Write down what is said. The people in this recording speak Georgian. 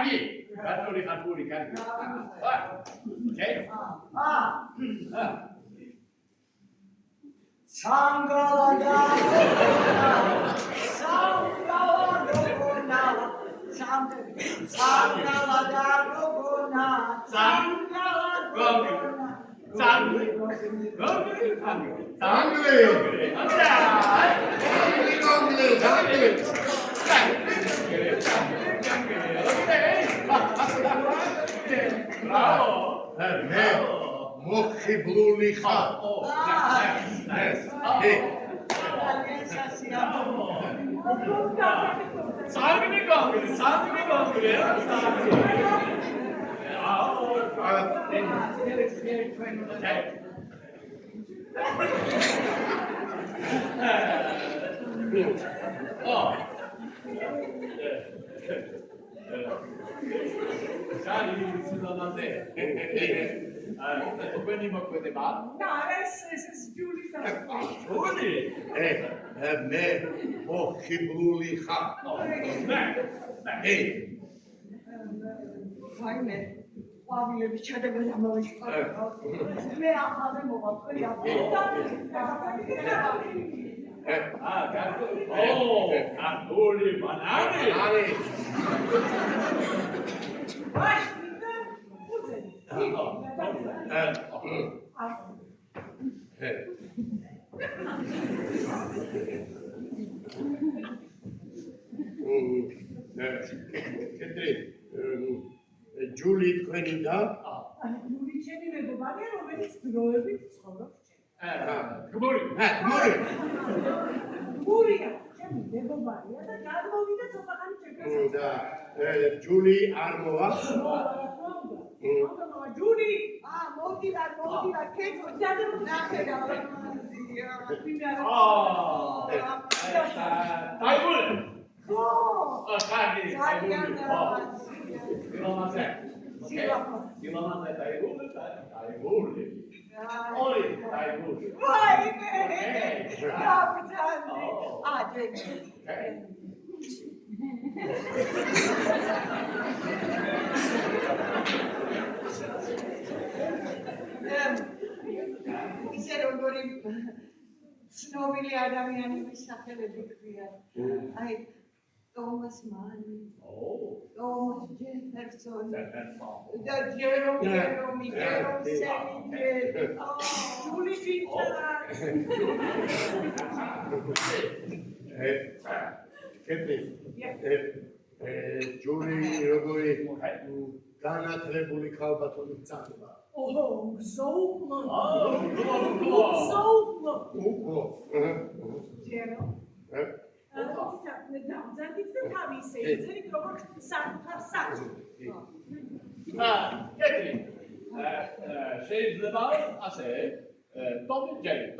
კარგი. რატორი ხარ პური კარგი. ოკეი. Sangala მოხიბლული ხარ. When you work with the bar? No, this is Julie's. Julie? Me, mochibuli ha. Hey. Why me? Why we each other with a motion? Me, I have a mobile. Oh, Antoli Banani. Julie Quenida. Julie Jenny მეგობარია, რომელიც დროებით ცხოვრობს ჩემთან. Good morning. გურია, ჩემი მეგობარია და გადმოვიდა ცოტა ხანი ჩემთან. და Julie Armova. Julie, მოვიდა, კეთო, ჯადო ნახე რა. დაიბოლე. ხო. კარგი. დაიბოლე. Oli, დაიბოლე. ისე როგორი ცნობილი ადამიანების სახელები ქვია. აი, Thomas Mann, Thomas Jefferson, და Jerome Seligman, Julie Julie როგორი განათლებული ქალბატონი წადება. შეიძლება ასე Tommy Jerry.